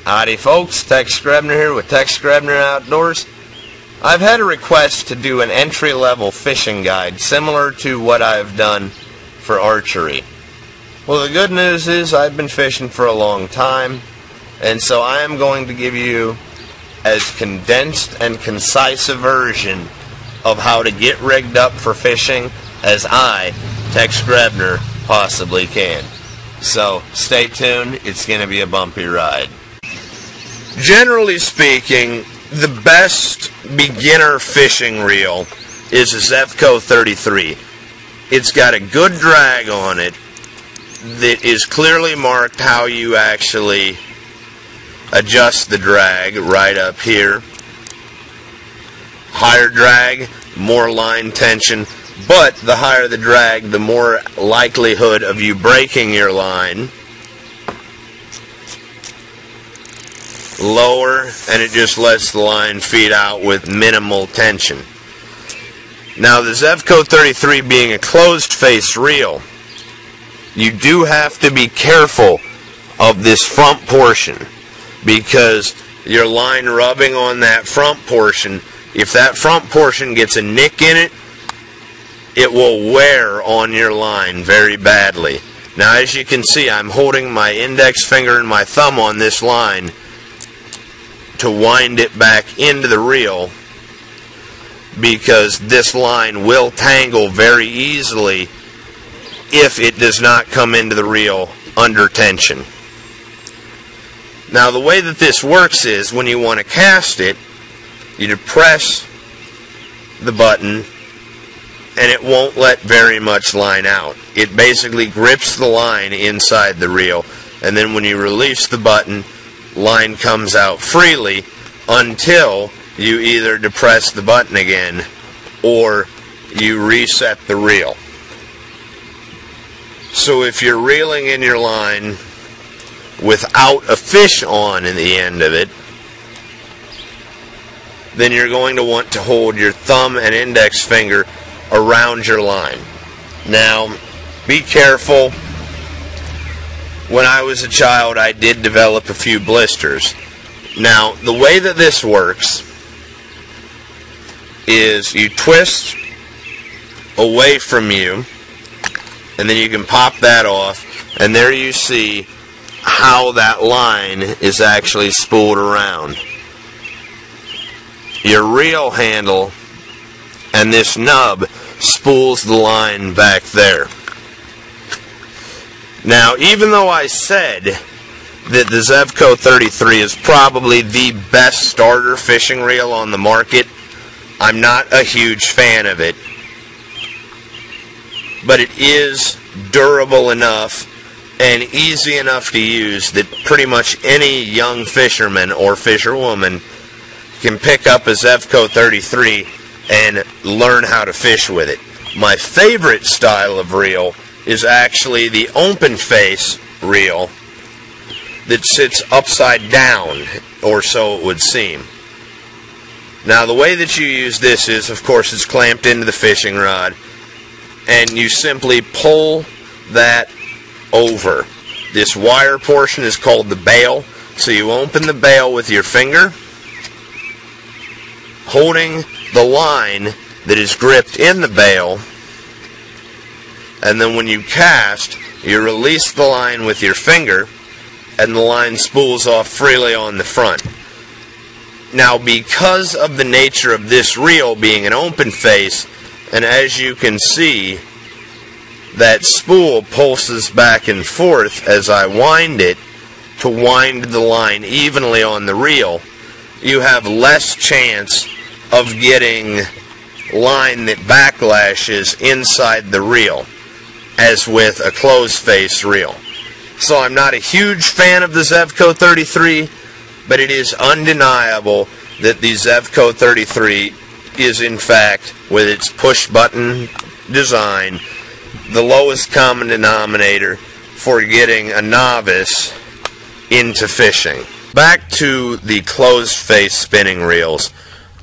Howdy folks, Tex Grebner here with Tex Grebner Outdoors. I've had a request to do an entry-level fishing guide similar to what I've done for archery. Well, the good news is I've been fishing for a long time, and so I am going to give you as condensed and concise a version of how to get rigged up for fishing as I, Tex Grebner, possibly can. So stay tuned, it's going to be a bumpy ride. Generally speaking, the best beginner fishing reel is a Zevco 33. It's got a good drag on it that is clearly marked how you actually adjust the drag right up here. Higher drag, more line tension, but the higher the drag, the more likelihood of you breaking your line. Lower, and it just lets the line feed out with minimal tension. Now, the Zevco 33 being a closed face reel, you do have to be careful of this front portion, because your line rubbing on that front portion, if that front portion gets a nick in it, it will wear on your line very badly. Now, as you can see, I'm holding my index finger and my thumb on this line to wind it back into the reel, because this line will tangle very easily if it does not come into the reel under tension. Now, the way that this works is when you want to cast it, you depress the button and it won't let very much line out. It basically grips the line inside the reel, and then when you release the button, line comes out freely until you either depress the button again or you reset the reel. So if you're reeling in your line without a fish on in the end of it, then you're going to want to hold your thumb and index finger around your line. Now, be careful. When I was a child, I did develop a few blisters. Now, the way that this works is you twist away from you, and then you can pop that off, and there you see how that line is actually spooled around. Your reel handle and this nub spools the line back there. Now, even though I said that the Zevco 33 is probably the best starter fishing reel on the market, I'm not a huge fan of it. But it is durable enough and easy enough to use that pretty much any young fisherman or fisherwoman can pick up a Zevco 33 and learn how to fish with it. My favorite style of reel is actually the open face reel that sits upside down, or so it would seem. Now, the way that you use this is, of course, it's clamped into the fishing rod, and you simply pull that over. This wire portion is called the bail, so you open the bail with your finger, holding the line that is gripped in the bail, and then when you cast, you release the line with your finger, and the line spools off freely on the front. Now, because of the nature of this reel being an open face, and as you can see, that spool pulses back and forth as I wind it to wind the line evenly on the reel, you have less chance of getting line that backlashes inside the reel, as with a closed face reel. So I'm not a huge fan of the Zevco 33, but it is undeniable that the Zevco 33 is, in fact, with its push button design, the lowest common denominator for getting a novice into fishing. Back to the closed face spinning reels.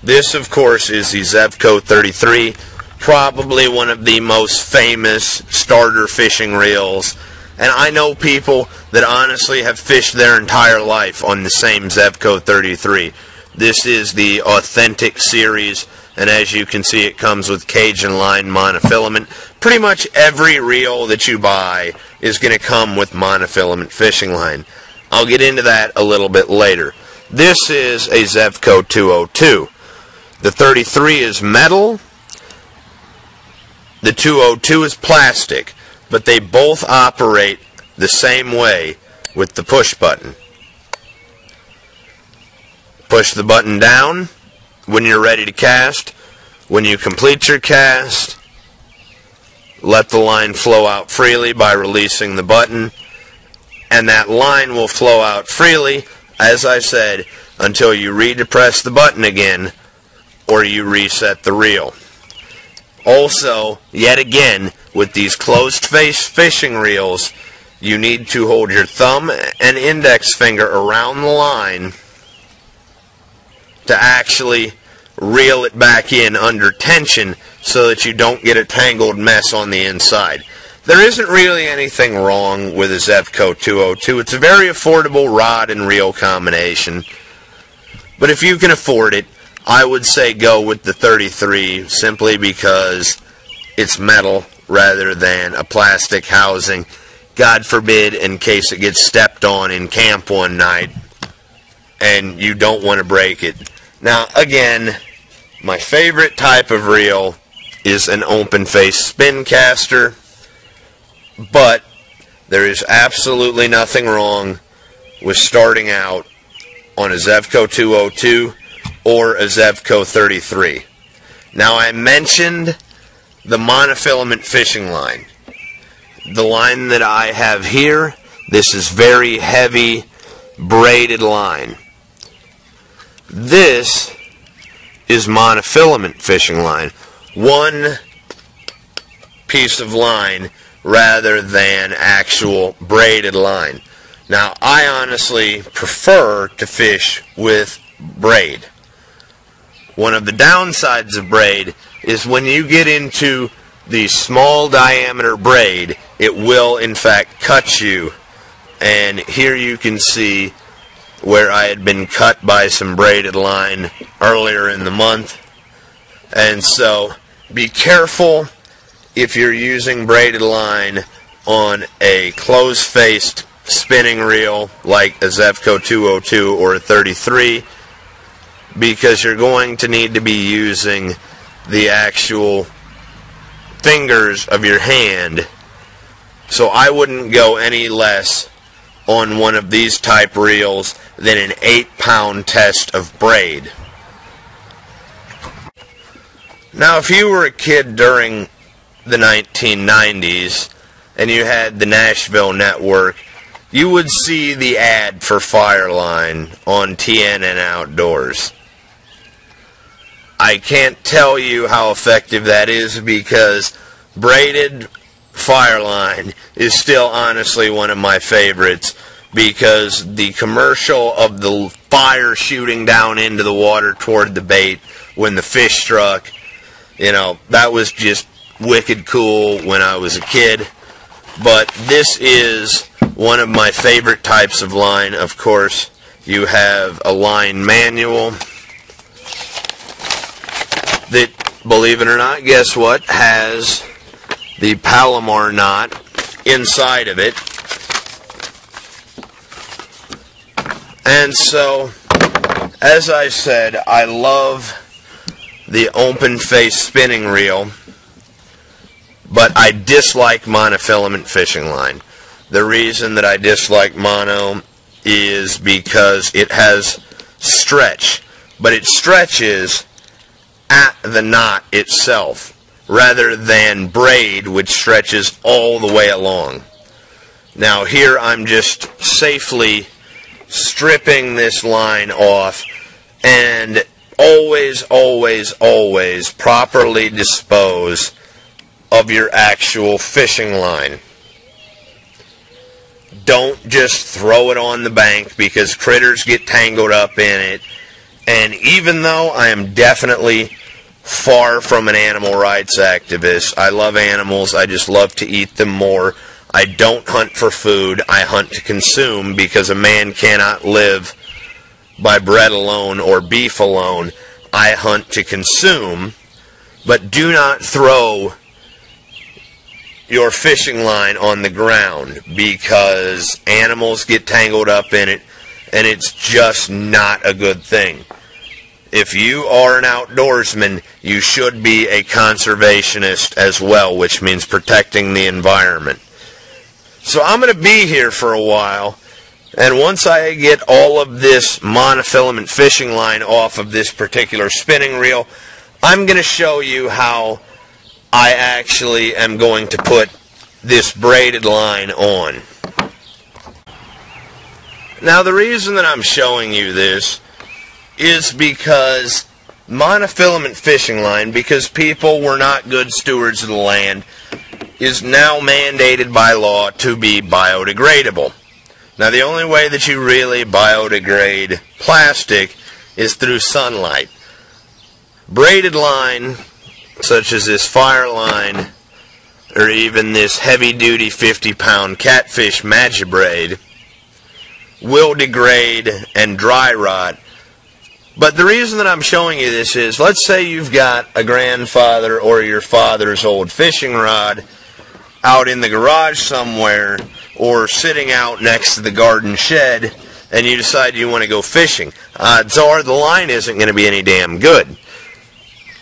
This, of course, is the Zevco 33, probably one of the most famous starter fishing reels And I know people that honestly have fished their entire life on the same Zevco 33. This is the authentic series, and as you can see, it comes with cage and line monofilament. Pretty much every reel that you buy is going to come with monofilament fishing line. I'll get into that a little bit later. This is a Zevco 202. The 33 is metal. The 202 is plastic, but they both operate the same way with the push button. Push the button down when you're ready to cast. When you complete your cast, let the line flow out freely by releasing the button, and that line will flow out freely, as I said, until you redepress the button again or you reset the reel. Also, yet again, with these closed-face fishing reels, you need to hold your thumb and index finger around the line to actually reel it back in under tension so that you don't get a tangled mess on the inside. There isn't really anything wrong with a Zevco 202. It's a very affordable rod and reel combination. But if you can afford it, I would say go with the 33 simply because it's metal rather than a plastic housing. God forbid, in case it gets stepped on in camp one night and you don't want to break it. Now, again, my favorite type of reel is an open face spin caster, but there is absolutely nothing wrong with starting out on a Zevco 202 or a Zevco 33. Now, I mentioned the monofilament fishing line. The line that I have here, this is very heavy braided line. This is monofilament fishing line. One piece of line rather than actual braided line. Now, I honestly prefer to fish with braid. One of the downsides of braid is when you get into the small diameter braid, it will in fact cut you. And here you can see where I had been cut by some braided line earlier in the month. And so be careful if you're using braided line on a closed-faced spinning reel like a Zevco 202 or a 33, because you're going to need to be using the actual fingers of your hand. So I wouldn't go any less on one of these type reels than an 8-pound test of braid. Now, if you were a kid during the 1990s and you had the Nashville network, you would see the ad for Fireline on TNN Outdoors. I can't tell you how effective that is because braided Fireline is still honestly one of my favorites, because the commercial of the fire shooting down into the water toward the bait when the fish struck, you know, that was just wicked cool when I was a kid. But this is one of my favorite types of line. Of course, you have a line manual that, believe it or not, guess what, has the Palomar knot inside of it. And so, as I said, I love the open face spinning reel, but I dislike monofilament fishing line. The reason that I dislike mono is because it has stretch, but it stretches at the knot itself rather than braid, which stretches all the way along. Now here I'm just safely stripping this line off, and always, always, always properly dispose of your actual fishing line. Don't just throw it on the bank because critters get tangled up in it. And even though I am definitely far from an animal rights activist, I love animals, I just love to eat them more, I don't hunt for food, I hunt to consume, because a man cannot live by bread alone or beef alone. I hunt to consume, but do not throw your fishing line on the ground, because animals get tangled up in it, and it's just not a good thing. If you are an outdoorsman, you should be a conservationist as well, which means protecting the environment. So I'm going to be here for a while, and once I get all of this monofilament fishing line off of this particular spinning reel, I'm going to show you how I actually am going to put this braided line on. Now, the reason that I'm showing you this is because monofilament fishing line, because people were not good stewards of the land, is now mandated by law to be biodegradable. Now, the only way that you really biodegrade plastic is through sunlight. Braided line, such as this fire line, or even this heavy-duty 50-pound Catfish Magibraid, will degrade and dry rot. But the reason that I'm showing you this is, let's say you've got a grandfather or your father's old fishing rod out in the garage somewhere, or sitting out next to the garden shed, and you decide you want to go fishing. Odds are the line isn't going to be any damn good.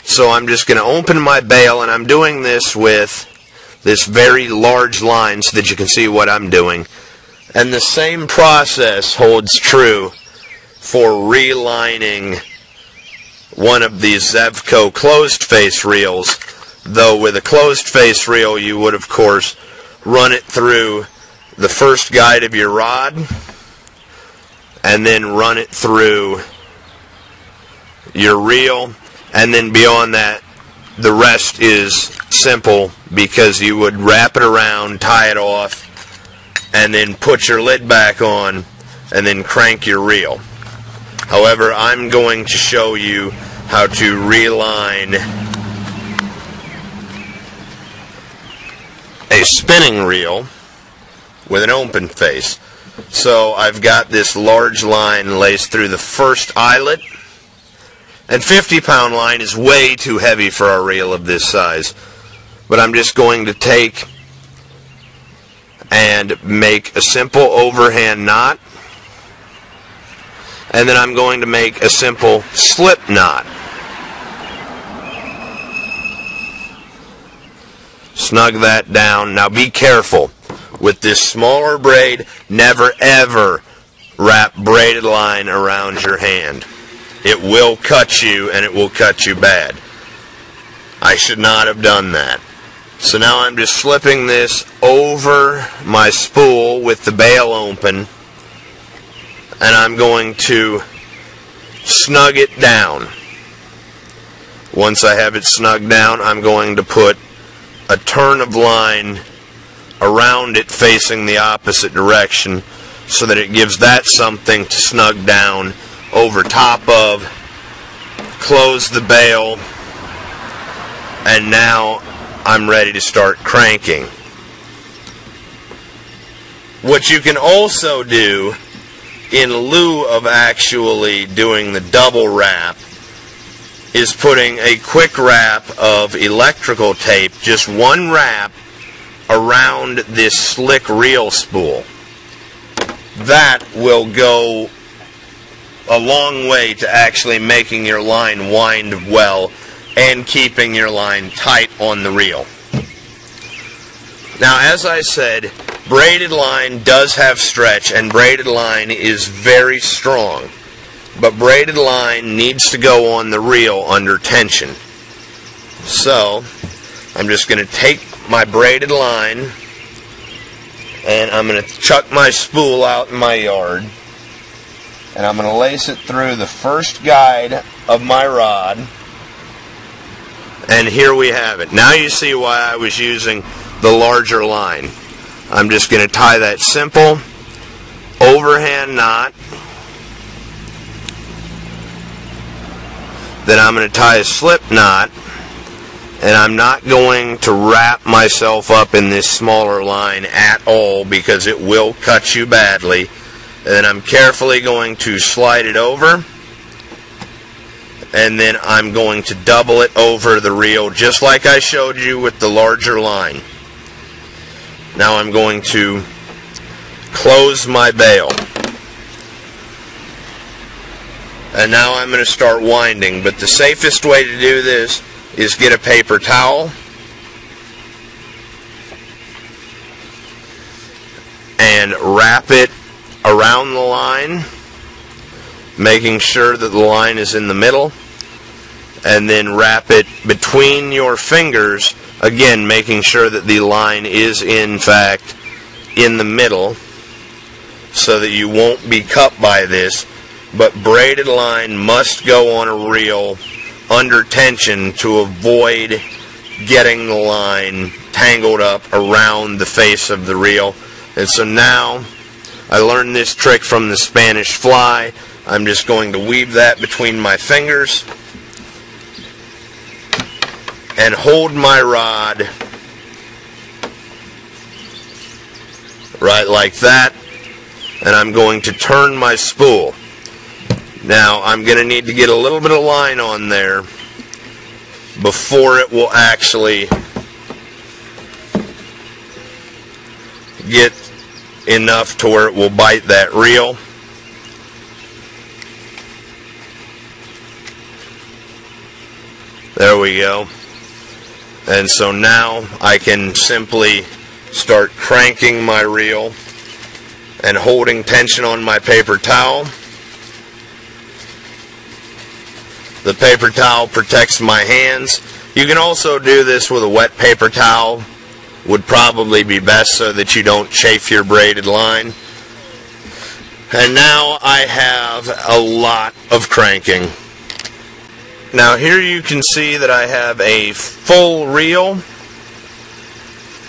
So I'm just going to open my bail, and I'm doing this with this very large line so that you can see what I'm doing. And the same process holds true for relining one of these Zevco closed face reels, though with a closed face reel you would of course run it through the first guide of your rod and then run it through your reel, and then beyond that the rest is simple, because you would wrap it around, tie it off, and then put your lid back on and then crank your reel. However, I'm going to show you how to reline a spinning reel with an open face. So I've got this large line laced through the first eyelet, and 50-pound line is way too heavy for a reel of this size. But I'm just going to take and make a simple overhand knot, and then I'm going to make a simple slip knot. Snug that down. Now be careful. With this smaller braid, never ever wrap braided line around your hand. It will cut you, and it will cut you bad. I should not have done that. So now I'm just slipping this over my spool with the bail open, and I'm going to snug it down. Once I have it snugged down, I'm going to put a turn of line around it facing the opposite direction so that it gives that something to snug down over top of, close the bail, and now I'm ready to start cranking. What you can also do, in lieu of actually doing the double wrap, is putting a quick wrap of electrical tape, just one wrap, around this slick reel spool. That will go a long way to actually making your line wind well and keeping your line tight on the reel. Now, as I said, braided line does have stretch, and braided line is very strong. But braided line needs to go on the reel under tension. So, I'm just going to take my braided line, and I'm going to chuck my spool out in my yard, and I'm going to lace it through the first guide of my rod, and here we have it. Now you see why I was using the larger line. I'm just going to tie that simple overhand knot. Then I'm going to tie a slip knot, And I'm not going to wrap myself up in this smaller line at all because it will cut you badly. And then I'm carefully going to slide it over. And then I'm going to double it over the reel just like I showed you with the larger line. Now I'm going to close my bail. And now I'm going to start winding. But the safest way to do this is get a paper towel and wrap it around the line, making sure that the line is in the middle, and then wrap it between your fingers, again making sure that the line is in fact in the middle so that you won't be cut by this. But braided line must go on a reel under tension to avoid getting the line tangled up around the face of the reel. And so now I learned this trick from the Spanish fly. I'm just going to weave that between my fingers and hold my rod right like that, and I'm going to turn my spool. Now I'm going to need to get a little bit of line on there before it will actually get enough to where it will bite that reel. There we go. And so now I can simply start cranking my reel and holding tension on my paper towel. The paper towel protects my hands. You can also do this with a wet paper towel. Would probably be best so that you don't chafe your braided line. And now I have a lot of cranking. Now here you can see that I have a full reel,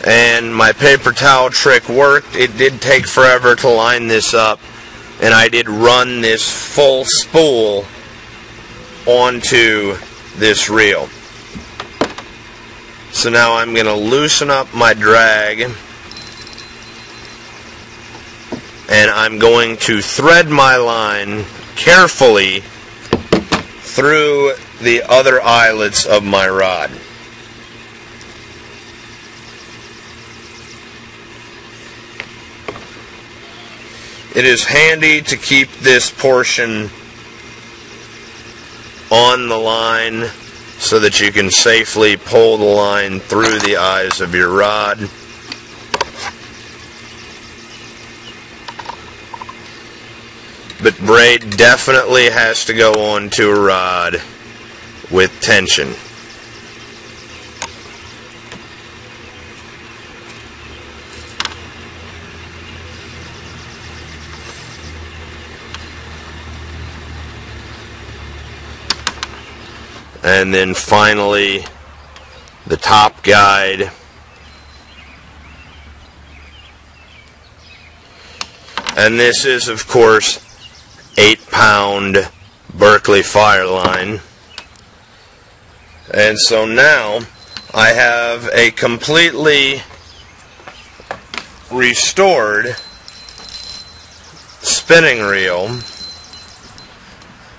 and my paper towel trick worked. It did take forever to line this up, and I did run this full spool onto this reel. So now I'm going to loosen up my drag, and I'm going to thread my line carefully through the other eyelets of my rod. It is handy to keep this portion on the line so that you can safely pull the line through the eyes of your rod. But braid definitely has to go onto a rod with tension. And then finally, the top guide. And this is, of course, 8-pound Berkeley fire line. And so now I have a completely restored spinning reel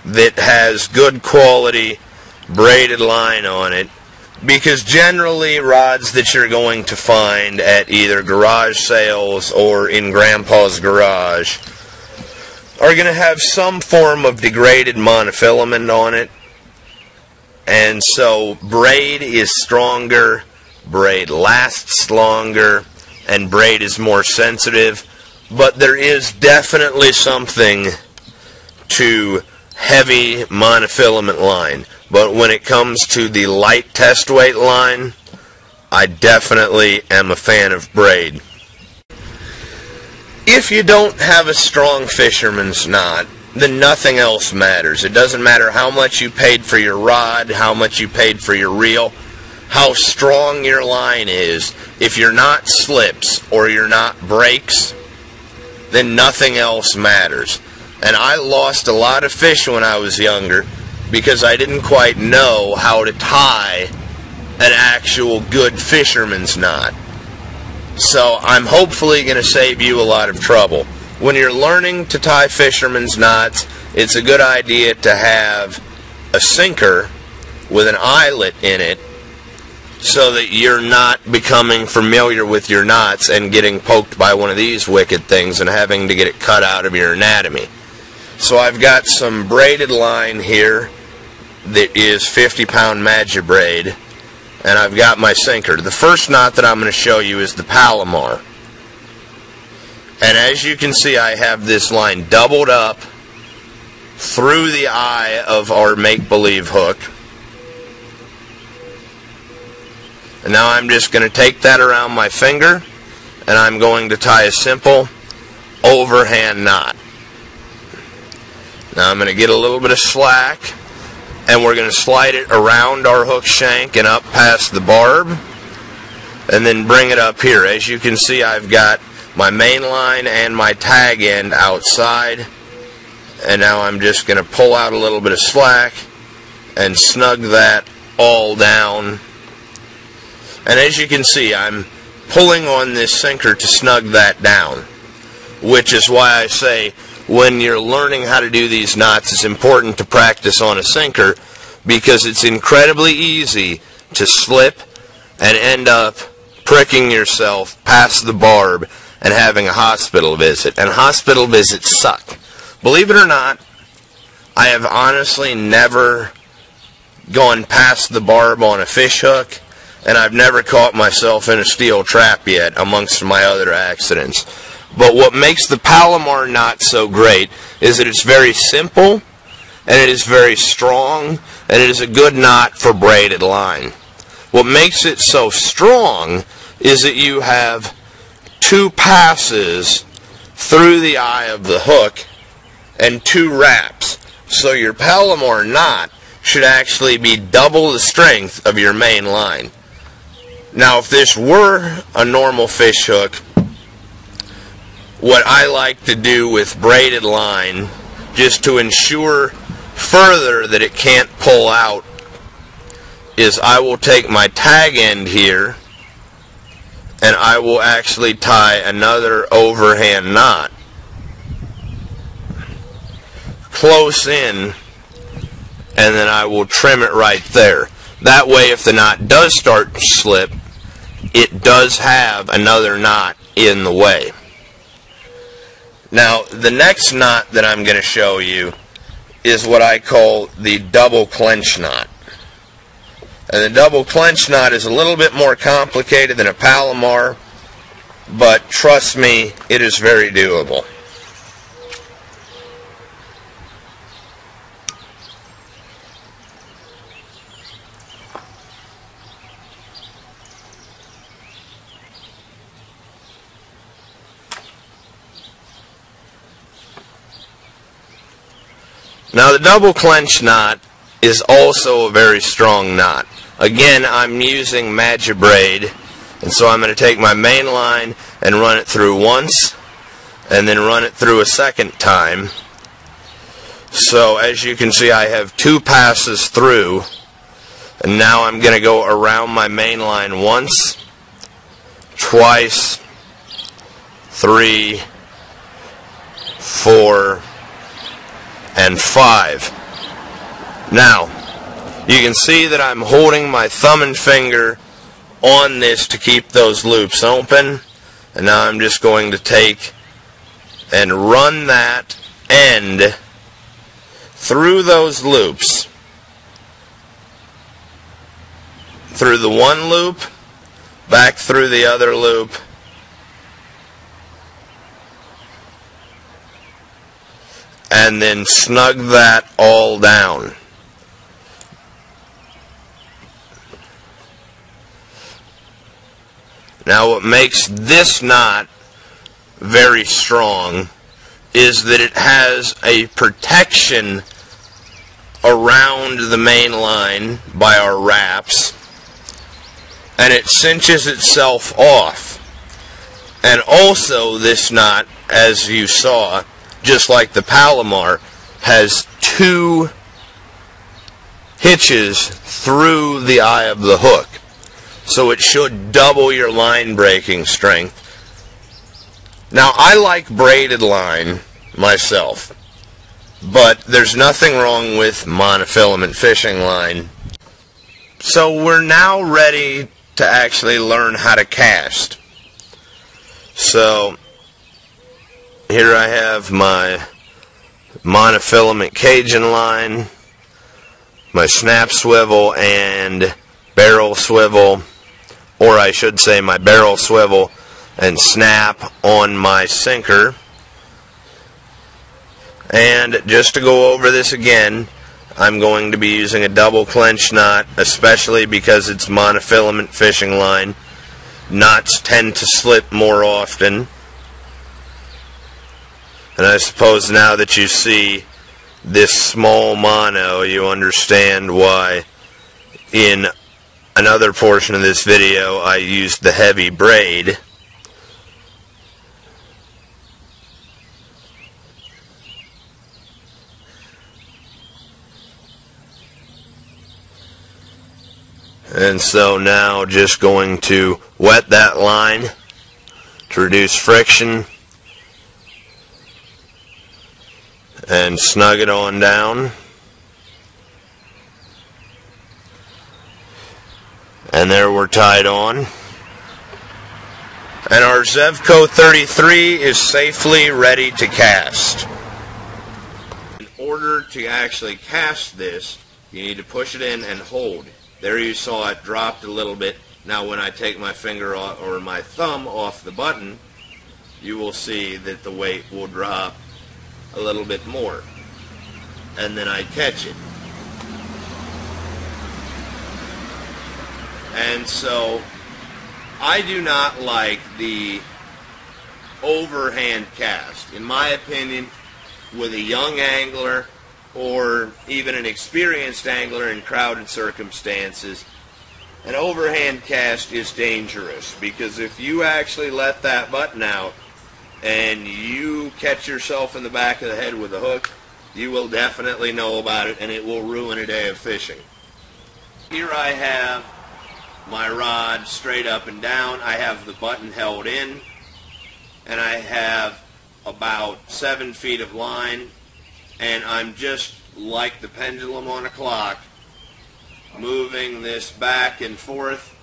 that has good quality braided line on it, because generally rods that you're going to find at either garage sales or in Grandpa's garage are going to have some form of degraded monofilament on it. And so braid is stronger, braid lasts longer, and braid is more sensitive. But there is definitely something to heavy monofilament line. But when it comes to the light test weight line, I definitely am a fan of braid. If you don't have a strong fisherman's knot, then nothing else matters. It doesn't matter how much you paid for your rod, how much you paid for your reel, how strong your line is. If your knot slips or your knot breaks, then nothing else matters. And I lost a lot of fish when I was younger because I didn't quite know how to tie an actual good fisherman's knot. So I'm hopefully going to save you a lot of trouble. When you're learning to tie fisherman's knots, it's a good idea to have a sinker with an eyelet in it so that you're not becoming familiar with your knots and getting poked by one of these wicked things and having to get it cut out of your anatomy. So I've got some braided line here that is 50-pound Magibraid, and I've got my sinker. The first knot that I'm going to show you is the Palomar. And as you can see, I have this line doubled up through the eye of our make-believe hook. And now I'm just going to take that around my finger, and I'm going to tie a simple overhand knot. Now I'm going to get a little bit of slack, and we're going to slide it around our hook shank and up past the barb, and then bring it up here. As you can see, I've got my main line and my tag end outside, and now I'm just going to pull out a little bit of slack and snug that all down. And as you can see, I'm pulling on this sinker to snug that down, which is why I say when you're learning how to do these knots, it's important to practice on a sinker, because it's incredibly easy to slip and end up pricking yourself past the barb and having a hospital visit. And hospital visits suck. Believe it or not, I have honestly never gone past the barb on a fish hook, and I've never caught myself in a steel trap yet, amongst my other accidents. But what makes the Palomar knot so great is that it's very simple, and it is very strong, and it is a good knot for braided line. What makes it so strong is that you have 2 passes through the eye of the hook and 2 wraps. So your Palomar knot should actually be double the strength of your main line. Now, if this were a normal fish hook, what I like to do with braided line, just to ensure further that it can't pull out, is I will take my tag end here and I will actually tie another overhand knot close in, and then I will trim it right there. That way, if the knot does start to slip, it does have another knot in the way. Now, the next knot that I'm going to show you is what I call the double clench knot. And the double clench knot is a little bit more complicated than a Palomar, but trust me, it is very doable. Now, the double clench knot is also a very strong knot. Again, I'm using Magibraid, and so I'm going to take my main line and run it through once, and then run it through a second time. So, as you can see, I have 2 passes through, and now I'm going to go around my main line once, twice, 3, 4, and 5. Now, you can see that I'm holding my thumb and finger on this to keep those loops open, and now I'm just going to take and run that end through those loops, through the one loop, back through the other loop, and then snug that all down. Now, what makes this knot very strong is that it has a protection around the main line by our wraps, and it cinches itself off. And also, this knot, as you saw, just like the Palomar, has 2 hitches through the eye of the hook. so it should double your line breaking strength. Now, I like braided line myself, but there's nothing wrong with monofilament fishing line. So we're now ready to actually learn how to cast. So here I have my monofilament Cajun line, my snap swivel and barrel swivel, or I should say my barrel swivel and snap on my sinker. And just to go over this again, I'm going to be using a double clench knot, especially because it's monofilament fishing line. Knots tend to slip more often. And I suppose now that you see this small mono, you understand why in another portion of this video I used the heavy braid. And so now just going to wet that line to reduce friction and snug it on down. And there we're tied on. And our Zevco 33 is safely ready to cast. In order to actually cast this, you need to push it in and hold. There you saw it dropped a little bit. Now when I take my finger off, or my thumb off the button, you will see that the weight will drop a little bit more. And then I catch it. And so I do not like the overhand cast. In my opinion, with a young angler or even an experienced angler in crowded circumstances, an overhand cast is dangerous, because if you actually let that button out and you catch yourself in the back of the head with a hook, you will definitely know about it, and it will ruin a day of fishing. Here I have my rod straight up and down. I have the button held in, and I have about 7 feet of line, and I'm just like the pendulum on a clock, moving this back and forth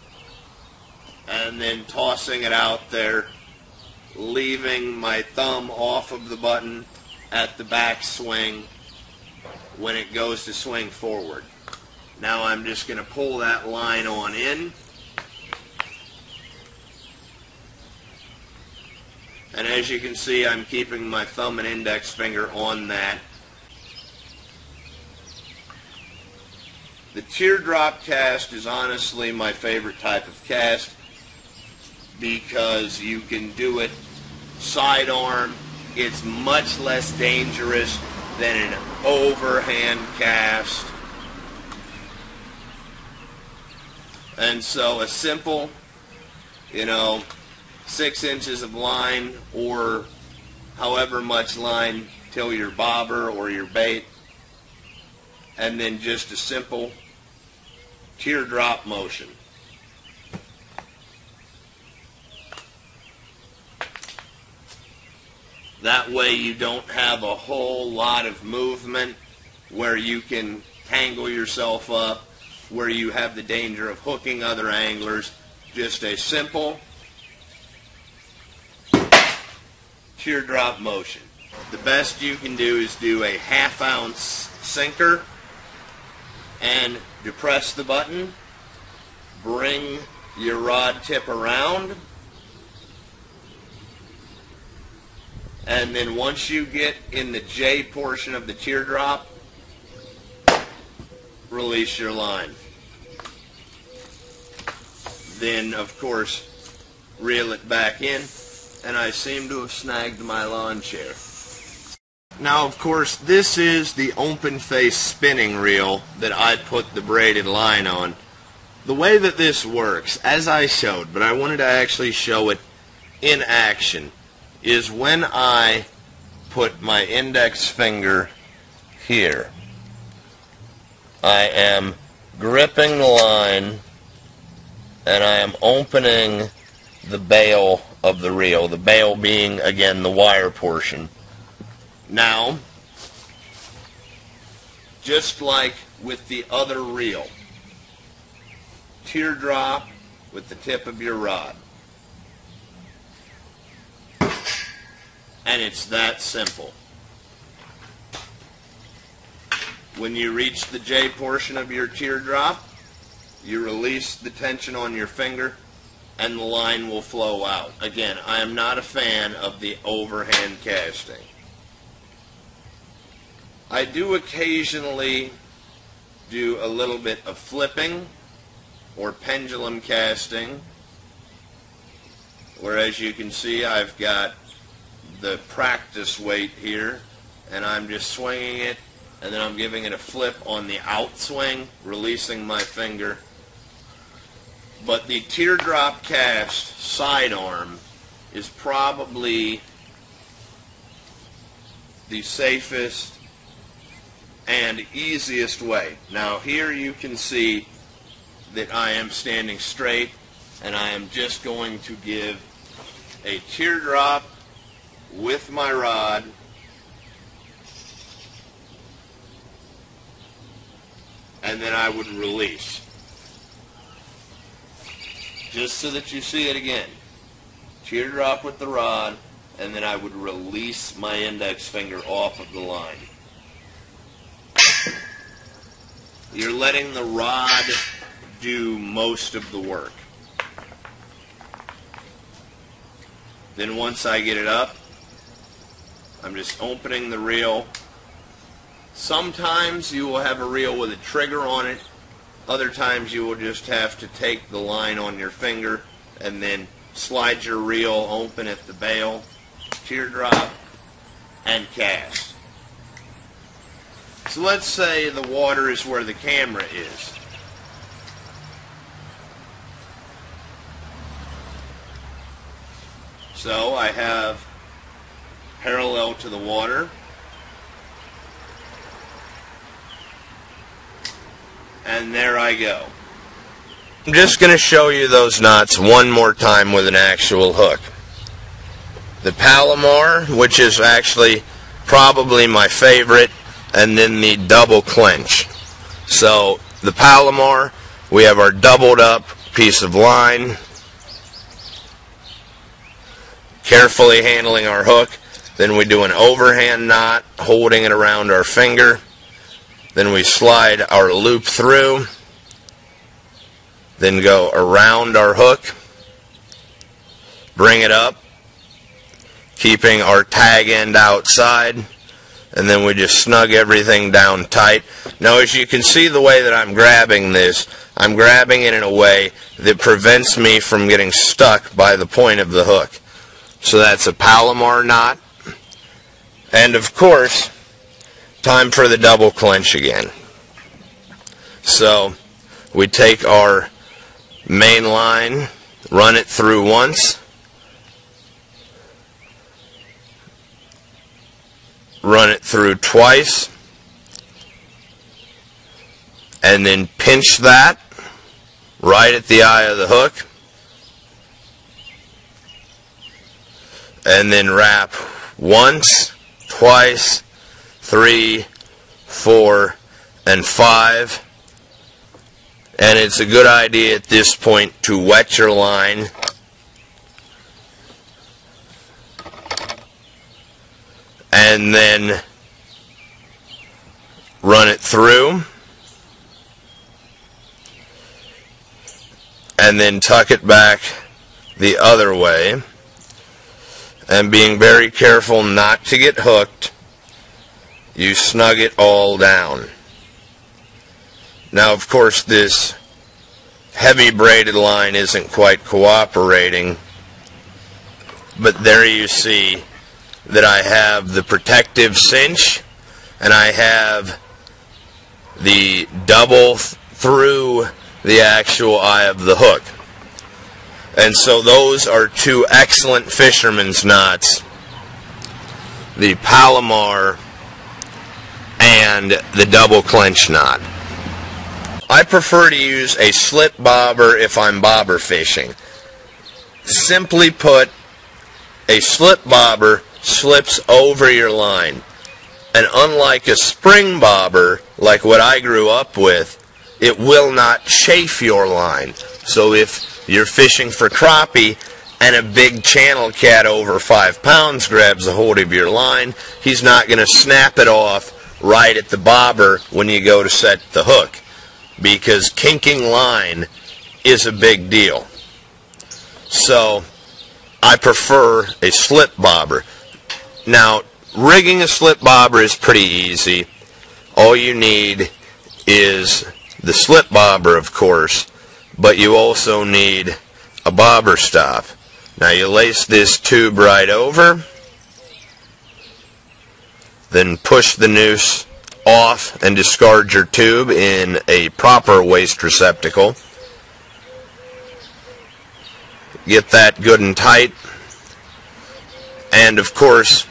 and then tossing it out there, leaving my thumb off of the button at the back swing when it goes to swing forward. Now I'm just going to pull that line on in, and as you can see, I'm keeping my thumb and index finger on that. The teardrop cast is honestly my favorite type of cast, because you can do it sidearm. It's much less dangerous than an overhand cast. And so a simple, 6 inches of line, or however much line till your bobber or your bait, and then just a simple teardrop motion. That way you don't have a whole lot of movement where you can tangle yourself up, where you have the danger of hooking other anglers. Just a simple teardrop motion. The best you can do is do a 1/2 ounce sinker and depress the button, bring your rod tip around, and then once you get in the J portion of the teardrop, release your line. Then, of course, reel it back in, and I seem to have snagged my lawn chair. Now, of course, this is the open face spinning reel that I put the braided line on. The way that this works, as I showed, but I wanted to actually show it in action, is when I put my index finger here, I am gripping the line and I am opening the bail of the reel, the bail being, again, the wire portion. Now, just like with the other reel, teardrop with the tip of your rod. And it's that simple. When you reach the J portion of your teardrop, you release the tension on your finger and the line will flow out. Again, I am not a fan of the overhand casting. I do occasionally do a little bit of flipping or pendulum casting, whereas you can see I've got the practice weight here and I'm just swinging it and then I'm giving it a flip on the outswing, releasing my finger. But the teardrop cast sidearm is probably the safest and easiest way. Now here you can see that I am standing straight and I am just going to give a teardrop with my rod and then I would release. Just so that you see it again. Teardrop with the rod and then I would release my index finger off of the line. You're letting the rod do most of the work. Then once I get it up, I'm just opening the reel. Sometimes you will have a reel with a trigger on it. Other times you will just have to take the line on your finger and then slide your reel open at the bail, teardrop, and cast. So let's say the water is where the camera is. So I have parallel to the water. And there I go. I'm just going to show you those knots one more time with an actual hook. The Palomar, which is actually probably my favorite, and then the double clench. So the Palomar, we have our doubled up piece of line, carefully handling our hook. Then we do an overhand knot, holding it around our finger. Then we slide our loop through, then go around our hook, bring it up, keeping our tag end outside, and then we just snug everything down tight. Now as you can see the way that I'm grabbing this, I'm grabbing it in a way that prevents me from getting stuck by the point of the hook. So that's a Palomar knot. And of course, time for the double clench again. So we take our main line, run it through once, run it through twice, and then pinch that right at the eye of the hook, and then wrap once, twice, 3, 4, and 5. And it's a good idea at this point to wet your line. And then run it through. And then tuck it back the other way. And being very careful not to get hooked, you snug it all down. Now, of course, this heavy braided line isn't quite cooperating, but there you see that I have the protective cinch and I have the double through the actual eye of the hook. And so those are two excellent fisherman's knots, the Palomar and the double clench knot. I prefer to use a slip bobber if I'm bobber fishing. Simply put, a slip bobber slips over your line. And unlike a spring bobber, like what I grew up with, it will not chafe your line. So if you're fishing for crappie and a big channel cat over 5 pounds grabs a hold of your line, he's not going to snap it off right at the bobber when you go to set the hook, because kinking line is a big deal. So I prefer a slip bobber. Now, rigging a slip bobber is pretty easy. All you need is the slip bobber, of course, but you also need a bobber stop. Now you lace this tube right over, then push the noose off and discard your tube in a proper waste receptacle. Get that good and tight, and of course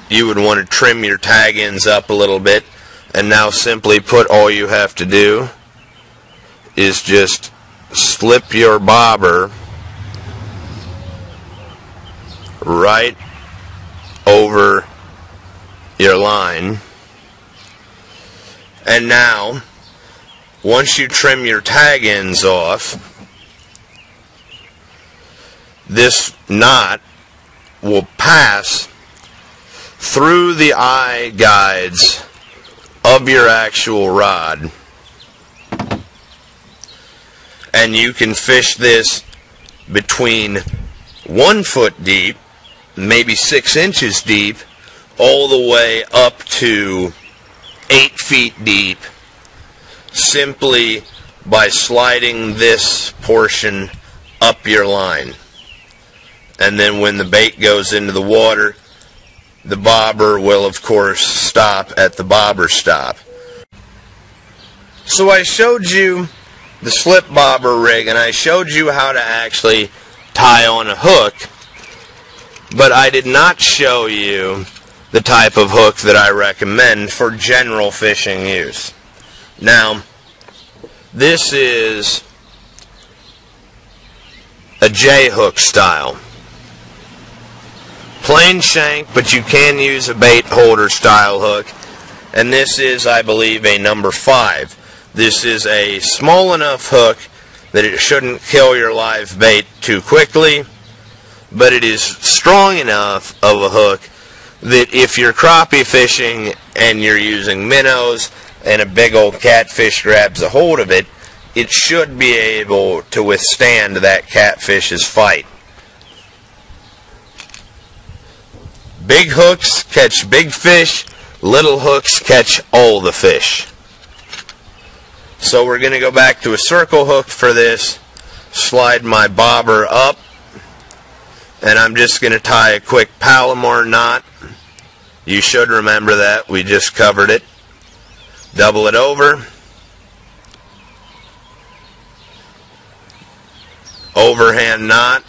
you would want to trim your tag ends up a little bit. And now simply put, all you have to do is just slip your bobber right over your line. And now, once you trim your tag ends off, this knot will pass through the eye guides of your actual rod, and you can fish this between 1 foot deep, maybe 6 inches deep, all the way up to 8 feet deep, simply by sliding this portion up your line. And then when the bait goes into the water, the bobber will, of course, stop at the bobber stop. So I showed you the slip bobber rig, and I showed you how to actually tie on a hook, but I did not show you the type of hook that I recommend for general fishing use. Now, this is a J-hook style. Plain shank, but you can use a bait holder style hook, and this is, I believe, a number 5. This is a small enough hook that it shouldn't kill your live bait too quickly, but it is strong enough of a hook that if you're crappie fishing and you're using minnows and a big old catfish grabs a hold of it, it should be able to withstand that catfish's fight. Big hooks catch big fish, little hooks catch all the fish. So we're going to go back to a circle hook for this, slide my bobber up, and I'm just going to tie a quick Palomar knot. You should remember that, we just covered it. Double it over, overhand knot,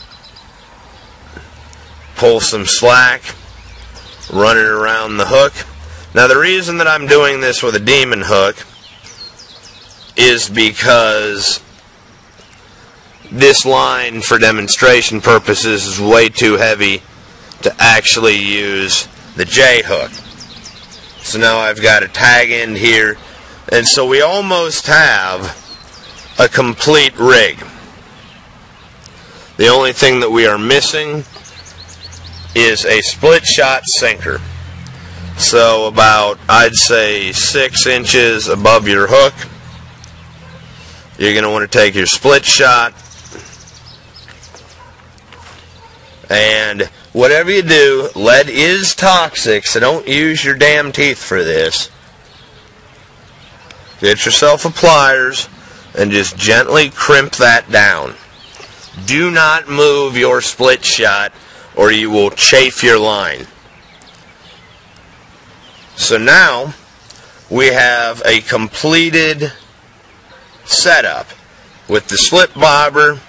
pull some slack, run it around the hook. Now the reason that I'm doing this with a demon hook is because this line, for demonstration purposes, is way too heavy to actually use the J hook. So now I've got a tag end here, and so we almost have a complete rig. The only thing that we are missing is a split shot sinker. So about, I'd say, 6 inches above your hook, you're going to want to take your split shot, and whatever you do, lead is toxic, so don't use your damn teeth for this. Get yourself a pliers and just gently crimp that down. Do not move your split shot or you will chafe your line. So now we have a completed setup. With the slip bobber,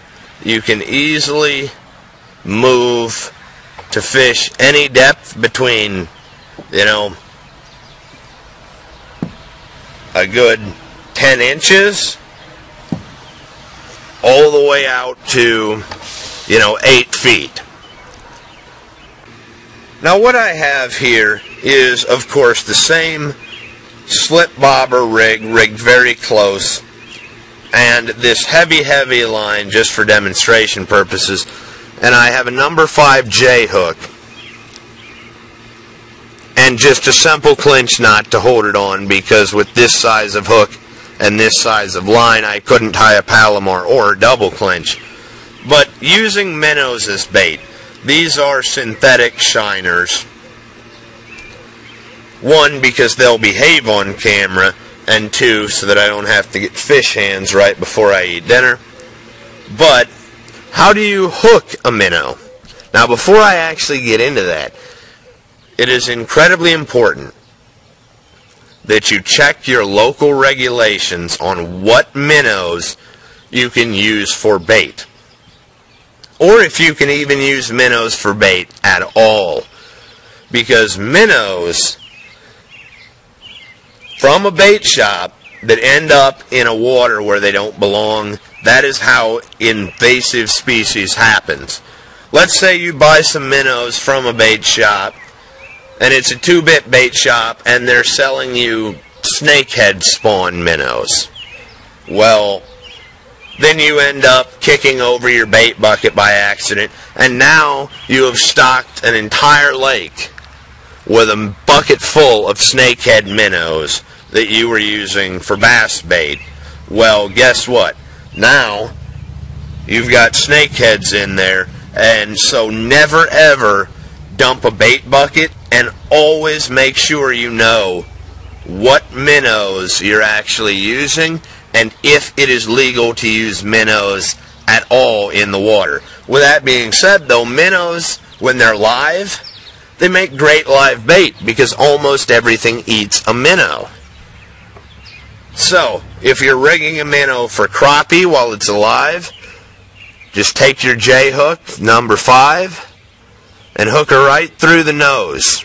you can easily move to fish any depth between, a good 10 inches all the way out to, 8 feet. Now what I have here is, of course, the same slip bobber rig, rigged very close, and this heavy line just for demonstration purposes, and I have a number 5 J hook and just a simple clinch knot to hold it on, because with this size of hook and this size of line I couldn't tie a Palomar or a double clinch. But using minnows as bait, these are synthetic shiners. One, because they'll behave on camera, and two, so that I don't have to get fish hands right before I eat dinner. But how do you hook a minnow? Now, before I actually get into that, it is incredibly important that you check your local regulations on what minnows you can use for bait, or if you can even use minnows for bait at all, because minnows from a bait shop that end up in a water where they don't belong, that is how invasive species happens. Let's say you buy some minnows from a bait shop, and it's a 2-bit bait shop, and they're selling you snakehead spawn minnows. Well, then you end up kicking over your bait bucket by accident, and now you have stocked an entire lake with a bucket full of snakehead minnows that you were using for bass bait. Well, guess what? Now you've got snakeheads in there, and so never ever dump a bait bucket, and always make sure you know what minnows you're actually using and if it is legal to use minnows at all in the water. With that being said, though, minnows, when they're live, they make great live bait because almost everything eats a minnow. So, if you're rigging a minnow for crappie while it's alive, just take your J hook, number 5, and hook her right through the nose.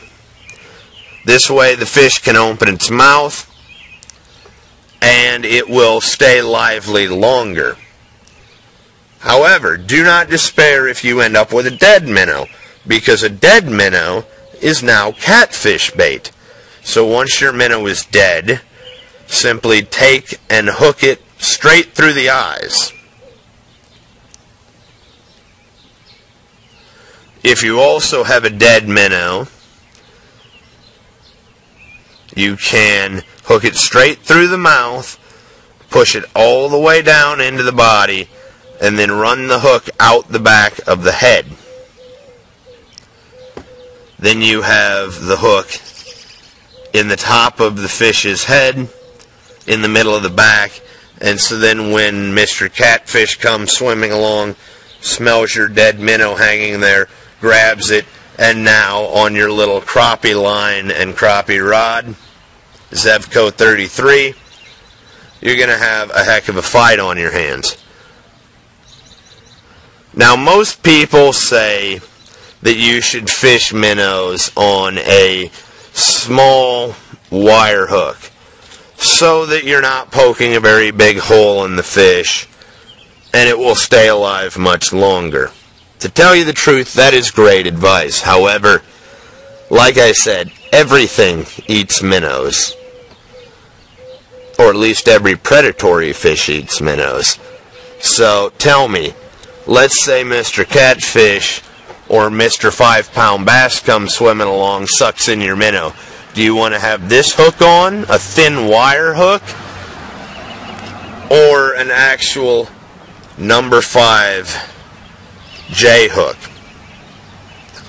This way the fish can open its mouth and it will stay lively longer. However, do not despair if you end up with a dead minnow, because a dead minnow is now catfish bait. So once your minnow is dead, simply take and hook it straight through the eyes. If you also have a dead minnow, you can hook it straight through the mouth, push it all the way down into the body, and then run the hook out the back of the head. Then you have the hook in the top of the fish's head, in the middle of the back, and so then when Mr. Catfish comes swimming along, smells your dead minnow hanging there, grabs it, and now on your little crappie line and crappie rod, Zevco 33, you're going to have a heck of a fight on your hands. Now, most people say that you should fish minnows on a small wire hook so that you're not poking a very big hole in the fish and it will stay alive much longer. To tell you the truth, that is great advice. However, like I said, everything eats minnows. Or at least every predatory fish eats minnows. So tell me, let's say Mr. Catfish or Mr. 5-pound bass comes swimming along, sucks in your minnow. Do you want to have this hook on, a thin wire hook, or an actual number 5 J hook?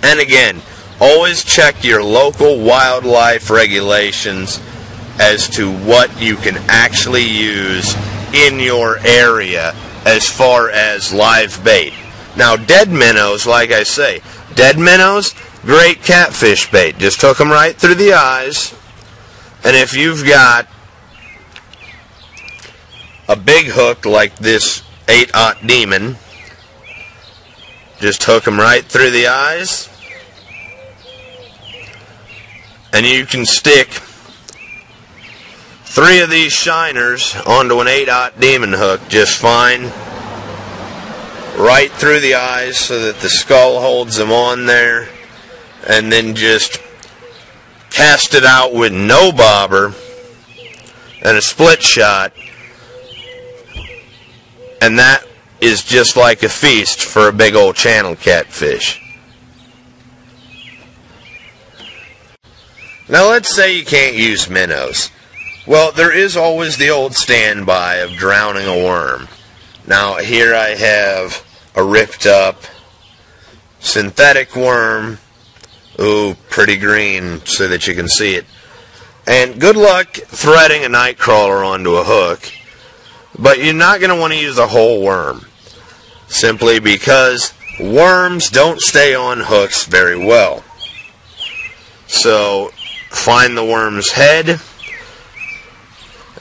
And again, always check your local wildlife regulations as to what you can actually use in your area as far as live bait. Now, dead minnows, like I say, dead minnows, great catfish bait. Just hook them right through the eyes, and if you've got a big hook like this 8/0 Demon, just hook them right through the eyes, and you can stick 3 of these shiners onto an 8/0 demon hook just fine. Right through the eyes so that the skull holds them on there. And then just cast it out with no bobber and a split shot. And that is just like a feast for a big old channel catfish. Now let's say you can't use minnows. Well, there is always the old standby of drowning a worm. Now here I have a ripped up synthetic worm. Ooh, pretty green so that you can see it. And good luck threading a night crawler onto a hook. But you're not going to want to use a whole worm. Simply because worms don't stay on hooks very well. So find the worm's head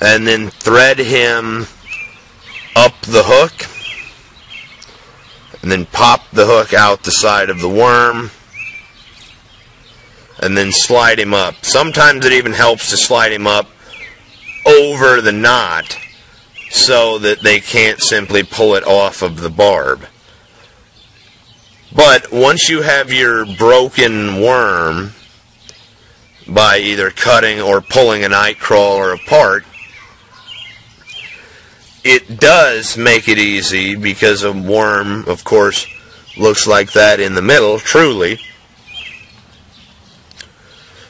and then thread him up the hook and then pop the hook out the side of the worm and then slide him up. Sometimes it even helps to slide him up over the knot so that they can't simply pull it off of the barb. But once you have your broken worm by either cutting or pulling a night crawler apart, it does make it easy because a worm, of course, looks like that in the middle, truly.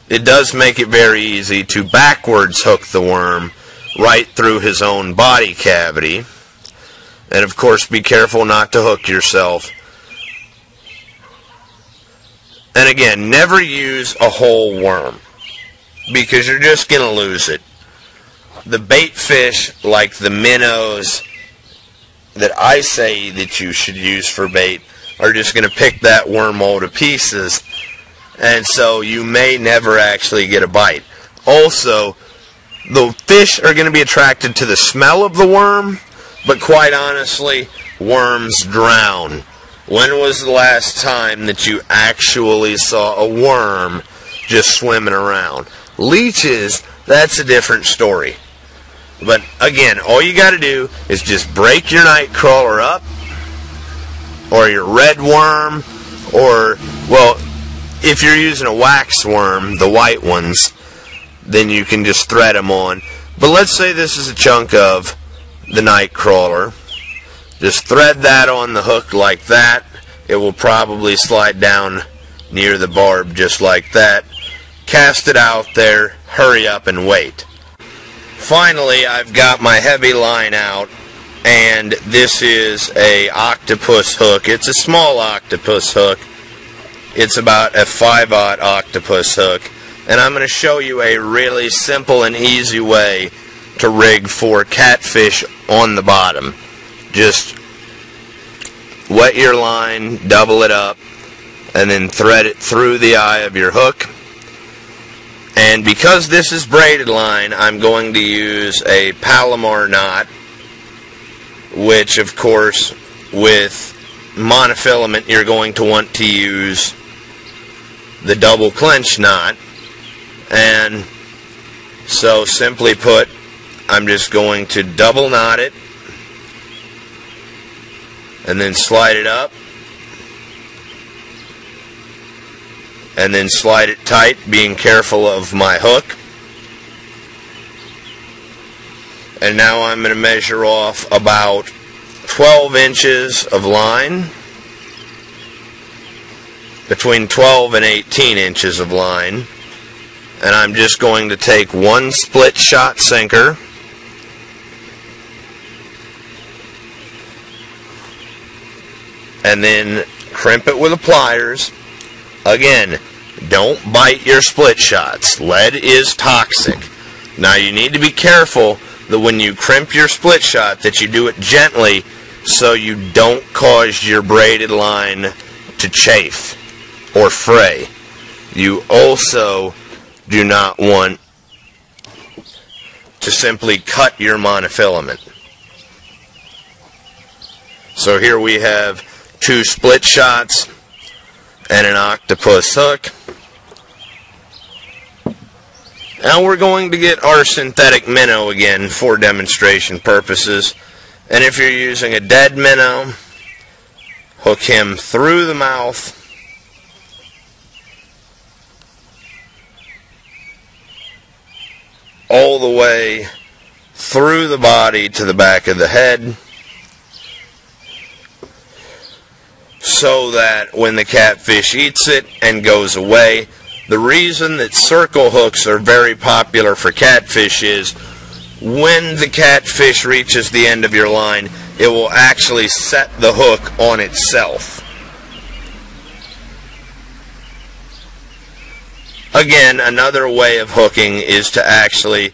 It does make it very easy to backwards hook the worm right through his own body cavity. And of course, be careful not to hook yourself. And again, never use a whole worm because you're just going to lose it. The bait fish, like the minnows that I say that you should use for bait, are just going to pick that worm all to pieces, and so you may never actually get a bite. Also, the fish are going to be attracted to the smell of the worm, but quite honestly, worms drown. When was the last time that you actually saw a worm just swimming around? Leeches, that's a different story. But again, all you got to do is just break your night crawler up, or your red worm, or, well, if you're using a wax worm, the white ones, then you can just thread them on. But let's say this is a chunk of the night crawler. Just thread that on the hook like that. It will probably slide down near the barb just like that. Cast it out there, hurry up and wait. Finally, I've got my heavy line out, and this is a octopus hook. It's a small octopus hook. It's about a 5/0 octopus hook, and I'm going to show you a really simple and easy way to rig for catfish on the bottom. Just wet your line, double it up, and then thread it through the eye of your hook. And because this is braided line, I'm going to use a Palomar knot, which of course with monofilament you're going to want to use the double clench knot. And so simply put, I'm just going to double knot it and then slide it up and then slide it tight, being careful of my hook. And now I'm going to measure off about 12 inches of line, between 12 and 18 inches of line, and I'm just going to take one split shot sinker and then crimp it with the pliers. Again, don't bite your split shots. Lead is toxic. Now you need to be careful that when you crimp your split shot that you do it gently so you don't cause your braided line to chafe or fray. You also do not want to simply cut your monofilament. So here we have 2 split shots and an octopus hook. Now we're going to get our synthetic minnow again for demonstration purposes. And if you're using a dead minnow, hook him through the mouth, all the way through the body to the back of the head, so that when the catfish eats it and goes away, the reason that circle hooks are very popular for catfish is when the catfish reaches the end of your line, it will actually set the hook on itself. Again, another way of hooking is to actually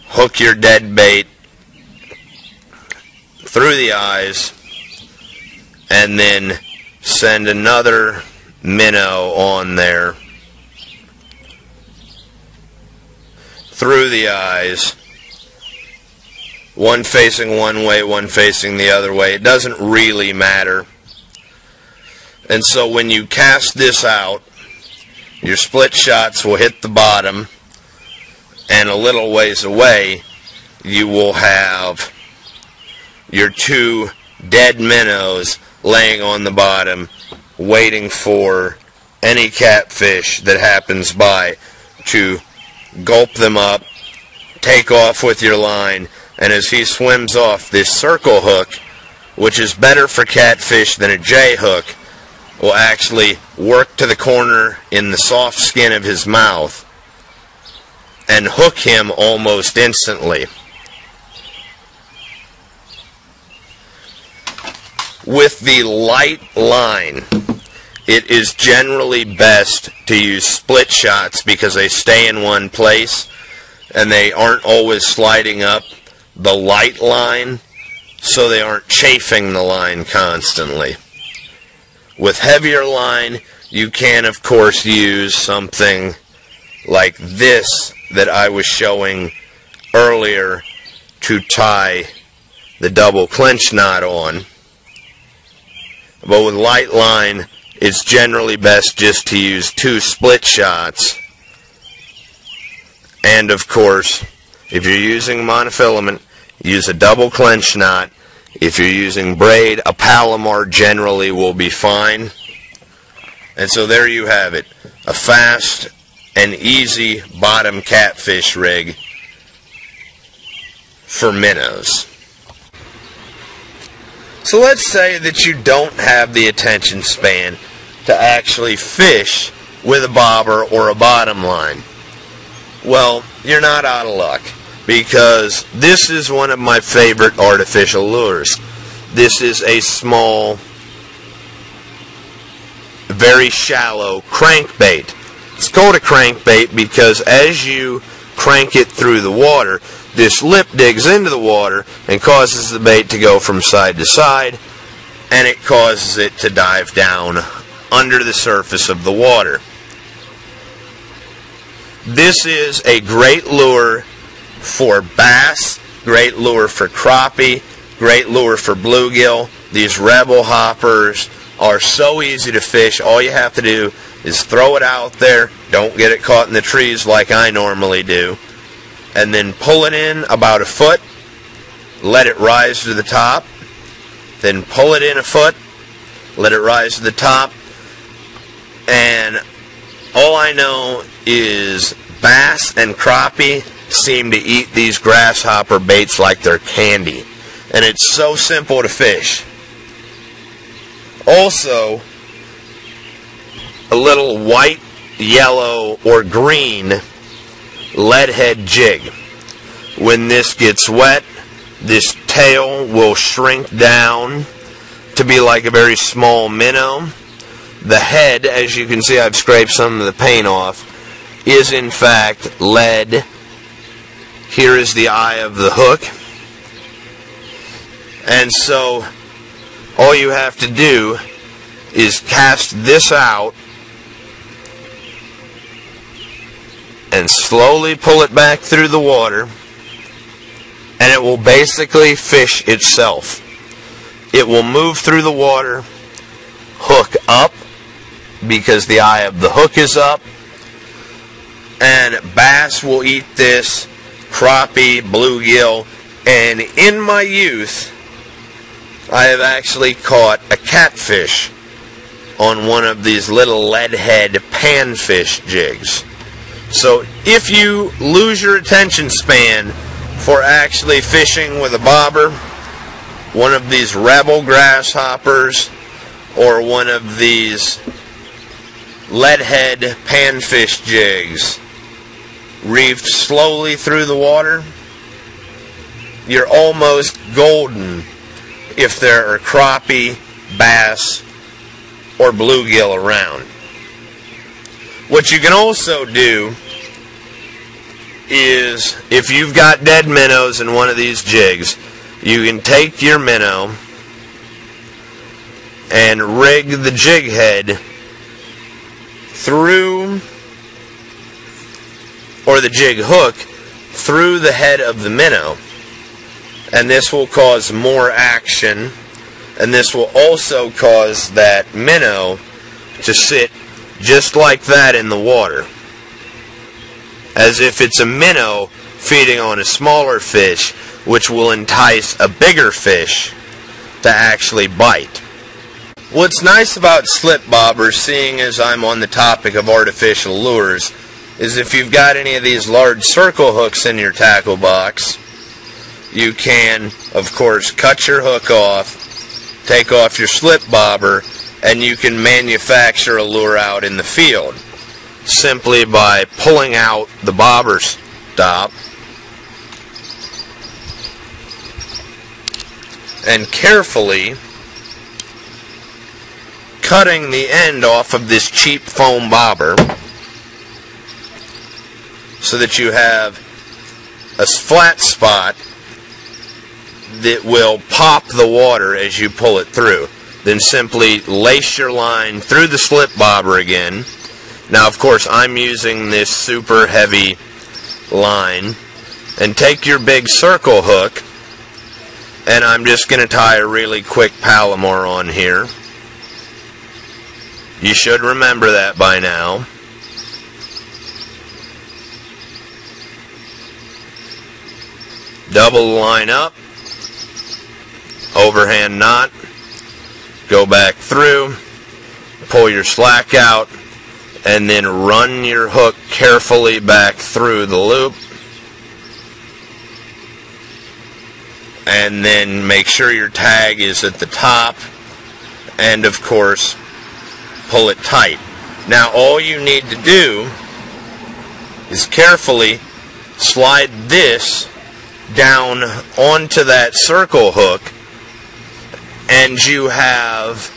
hook your dead bait through the eyes and then send another minnow on there through the eyes, one facing one way, one facing the other way. It doesn't really matter. And so when you cast this out, your split shots will hit the bottom, and a little ways away you will have your two dead minnows laying on the bottom, waiting for any catfish that happens by to gulp them up, take off with your line, and as he swims off, this circle hook, which is better for catfish than a J hook, will actually work to the corner in the soft skin of his mouth and hook him almost instantly. With the light line, it is generally best to use split shots because they stay in one place and they aren't always sliding up the light line, so they aren't chafing the line constantly. With heavier line, you can of course use something like this that I was showing earlier to tie the double clinch knot on. But with light line, it's generally best just to use two split shots. And of course, if you're using monofilament, use a double clinch knot. If you're using braid, a Palomar generally will be fine. And so there you have it, a fast and easy bottom catfish rig for minnows. So let's say that you don't have the attention span to actually fish with a bobber or a bottom line. Well, you're not out of luck, because this is one of my favorite artificial lures. This is a small, very shallow crankbait. It's called a crankbait because as you crank it through the water, this lip digs into the water and causes the bait to go from side to side, and it causes it to dive down under the surface of the water. This is a great lure for bass, great lure for crappie, great lure for bluegill. These rebel hoppers are so easy to fish. All you have to do is throw it out there, don't get it caught in the trees like I normally do, and then pull it in about a foot, let it rise to the top, then pull it in a foot, let it rise to the top, and all I know is bass and crappie seem to eat these grasshopper baits like they're candy, and it's so simple to fish. Also, a little white, yellow, or green lead head jig. When this gets wet, this tail will shrink down to be like a very small minnow. The head, as you can see, I've scraped some of the paint off, is in fact lead. Here is the eye of the hook. And so all you have to do is cast this out and slowly pull it back through the water, and it will basically fish itself. It will move through the water, hook up because the eye of the hook is up, and bass will eat this, crappie, bluegill, and in my youth I have actually caught a catfish on one of these little lead head panfish jigs. So if you lose your attention span for actually fishing with a bobber, one of these rebel grasshoppers, or one of these lead head panfish jigs reefed slowly through the water, you're almost golden if there are crappie, bass, or bluegill around. What you can also do is, if you've got dead minnows in one of these jigs, you can take your minnow and rig the jig head through, or the jig hook through the head of the minnow, and this will cause more action, and this will also cause that minnow to sit just like that in the water, as if it's a minnow feeding on a smaller fish, which will entice a bigger fish to actually bite. What's nice about slip bobbers, seeing as I'm on the topic of artificial lures, is if you've got any of these large circle hooks in your tackle box, you can, of course, cut your hook off, take off your slip bobber, and you can manufacture a lure out in the field simply by pulling out the bobber stop and carefully cutting the end off of this cheap foam bobber so that you have a flat spot that will pop the water as you pull it through. Then simply lace your line through the slip bobber again. Now, of course, I'm using this super heavy line, and take your big circle hook, and I'm just going to tie a really quick Palomar on here. You should remember that by now. Double the line up, overhand knot, go back through, pull your slack out, and then run your hook carefully back through the loop, and then make sure your tag is at the top, and of course pull it tight. Now all you need to do is carefully slide this down onto that circle hook, and you have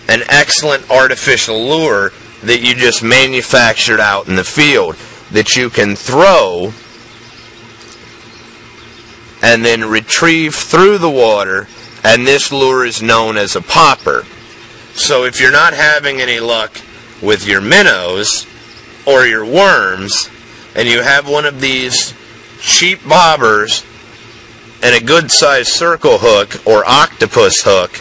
an excellent artificial lure that you just manufactured out in the field that you can throw and then retrieve through the water, and this lure is known as a popper. So if you're not having any luck with your minnows or your worms, and you have one of these cheap bobbers and a good sized circle hook or octopus hook,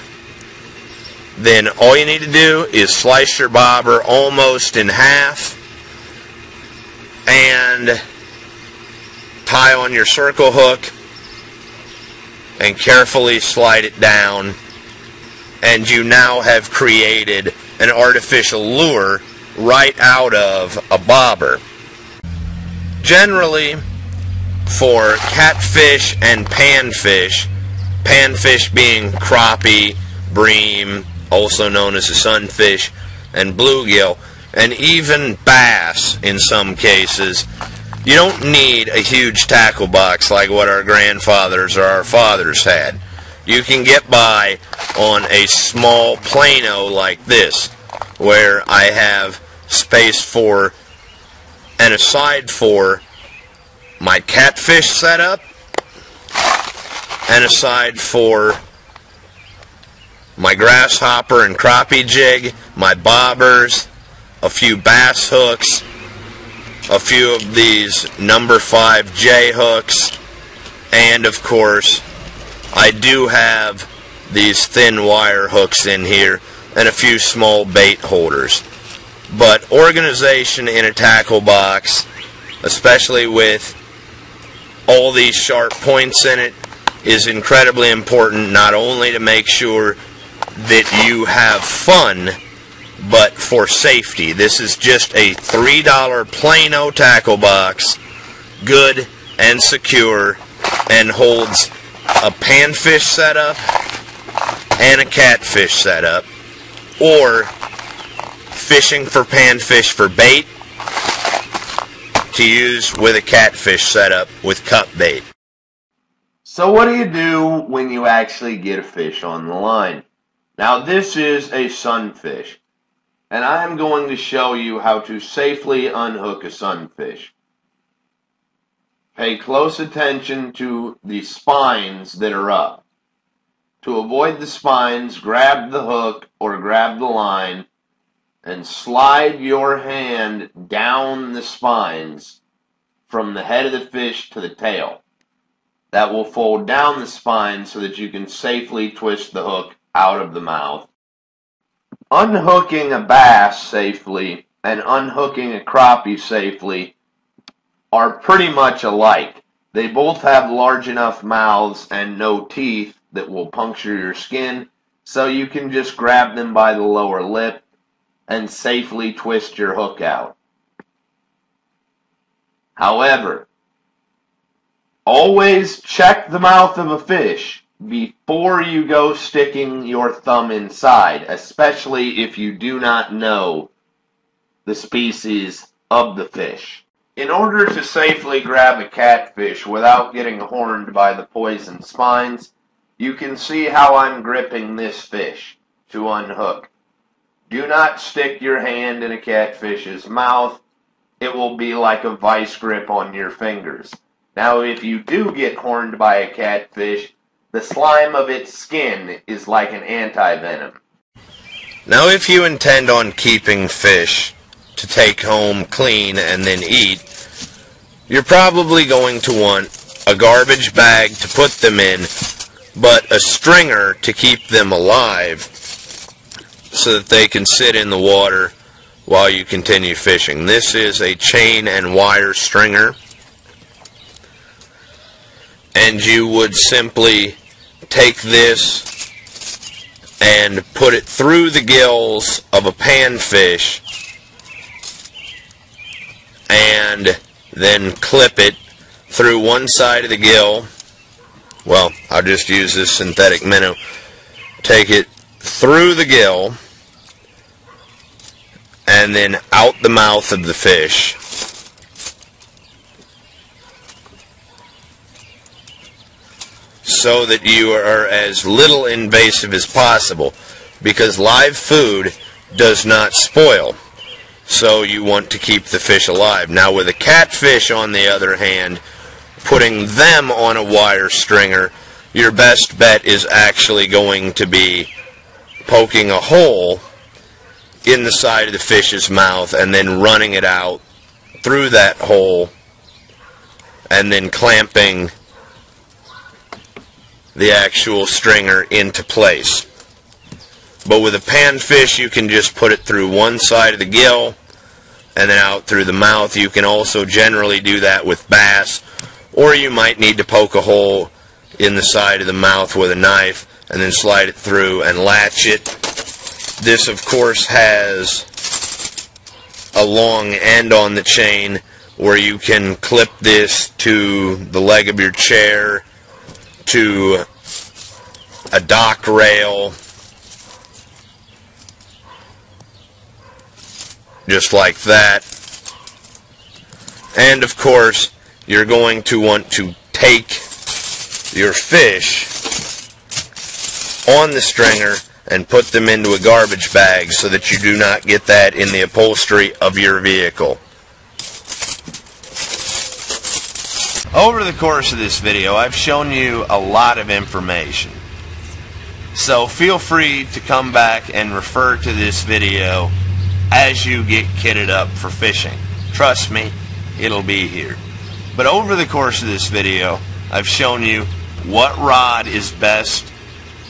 then all you need to do is slice your bobber almost in half and tie on your circle hook and carefully slide it down, and you now have created an artificial lure right out of a bobber. Generally, for catfish and panfish, panfish being crappie, bream, also known as a sunfish, and bluegill, and even bass in some cases, you don't need a huge tackle box like what our grandfathers or our fathers had. You can get by on a small plano like this, where I have space for and a side for my catfish setup, and a side for my grasshopper and crappie jig, my bobbers, a few bass hooks, a few of these number 5 J hooks, and of course I do have these thin wire hooks in here and a few small bait holders. But organization in a tackle box especially with all these sharp points in it, is incredibly important, not only to make sure that you have fun, but for safety. This is just a $3 Plano tackle box, good and secure, and holds a panfish setup and a catfish setup, or fishing for panfish for bait to use with a catfish setup with cut bait. So what do you do when you actually get a fish on the line? Now this is a sunfish, and I am going to show you how to safely unhook a sunfish. Pay close attention to the spines that are up. To avoid the spines, grab the hook or grab the line and slide your hand down the spines from the head of the fish to the tail. That will fold down the spine so that you can safely twist the hook out of the mouth. Unhooking a bass safely and unhooking a crappie safely are pretty much alike. They both have large enough mouths and no teeth that will puncture your skin, so you can just grab them by the lower lip and safely twist your hook out. However, always check the mouth of a fish before you go sticking your thumb inside, especially if you do not know the species of the fish. In order to safely grab a catfish without getting horned by the poison spines, you can see how I'm gripping this fish to unhook. Do not stick your hand in a catfish's mouth. It will be like a vice grip on your fingers. Now, if you do get horned by a catfish, the slime of its skin is like an anti-venom. Now, if you intend on keeping fish to take home clean and then eat, you're probably going to want a garbage bag to put them in, but a stringer to keep them alive so that they can sit in the water while you continue fishing. This is a chain and wire stringer, and you would simply take this and put it through the gills of a panfish and then clip it through one side of the gill. Well, I'll just use this synthetic minnow. Take it through the gill and then out the mouth of the fish. So that you are as little invasive as possible, because live food does not spoil. So you want to keep the fish alive. Now with a catfish, on the other hand, putting them on a wire stringer, your best bet is actually going to be poking a hole in the side of the fish's mouth and then running it out through that hole and then clamping the actual stringer into place. But with a panfish, you can just put it through one side of the gill and then out through the mouth. You can also generally do that with bass, or you might need to poke a hole in the side of the mouth with a knife and then slide it through and latch it. This, of course, has a long end on the chain where you can clip this to the leg of your chair, to a dock rail, just like that. And of course, you're going to want to take your fish on the stringer and put them into a garbage bag so that you do not get that in the upholstery of your vehicle. Over the course of this video, I've shown you a lot of information. So feel free to come back and refer to this video as you get kitted up for fishing. Trust me, it'll be here. But over the course of this video, I've shown you what rod is best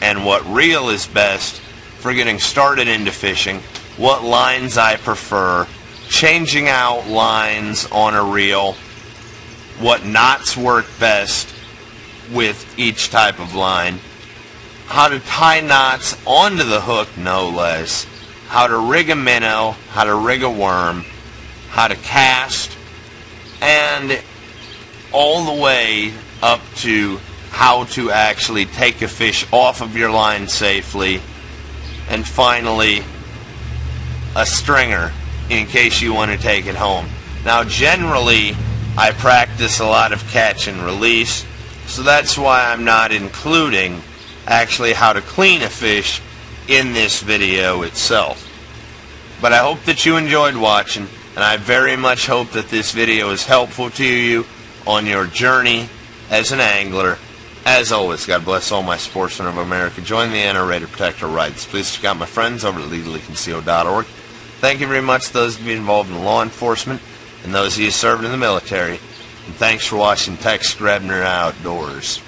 and what reel is best for getting started into fishing, what lines I prefer, changing out lines on a reel, what knots work best with each type of line, how to tie knots onto the hook, no less, how to rig a minnow, how to rig a worm, how to cast, and all the way up to how to actually take a fish off of your line safely, and finally a stringer in case you want to take it home. Now generally I practice a lot of catch and release, so that's why I'm not including actually how to clean a fish in this video itself. But I hope that you enjoyed watching, and I very much hope that this video is helpful to you on your journey as an angler. As always, God bless all my sportsmen of America. Join the NRA to protect our rights. Please check out my friends over at legallyconcealed.org. Thank you very much to those of you involved in law enforcement and those of you served in the military. And thanks for watching Tex Grebner Outdoors.